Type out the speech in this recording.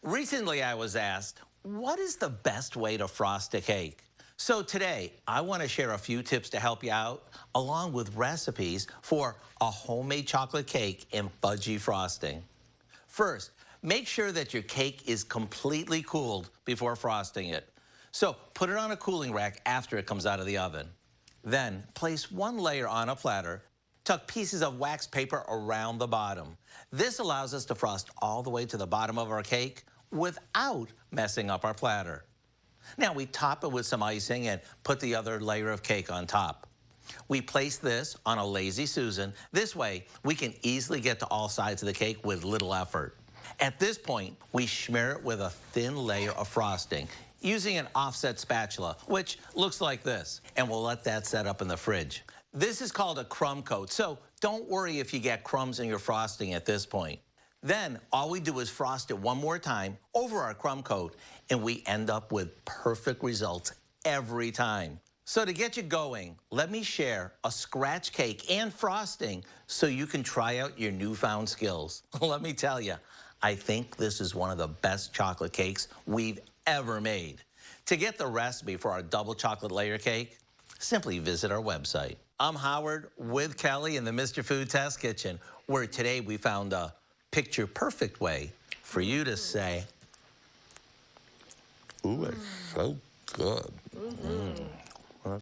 Recently, I was asked, what is the best way to frost a cake? So today, I want to share a few tips to help you out, along with recipes for a homemade chocolate cake and fudgy frosting. First, make sure that your cake is completely cooled before frosting it. So put it on a cooling rack after it comes out of the oven. Then place one layer on a platter. Tuck pieces of wax paper around the bottom. This allows us to frost all the way to the bottom of our cake without messing up our platter. Now we top it with some icing and put the other layer of cake on top. We place this on a Lazy Susan. This way, we can easily get to all sides of the cake with little effort. At this point, we smear it with a thin layer of frosting using an offset spatula, which looks like this, and we'll let that set up in the fridge. This is called a crumb coat, so don't worry if you get crumbs in your frosting at this point. Then all we do is frost it one more time over our crumb coat, and we end up with perfect results every time. So to get you going, let me share a scratch cake and frosting so you can try out your newfound skills. Let me tell you, I think this is one of the best chocolate cakes we've ever made. To get the recipe for our double chocolate layer cake, simply visit our website. I'm Howard with Kelly in the Mr. Food Test Kitchen, where today we found a picture-perfect way for you to say, "Ooh, it's so good."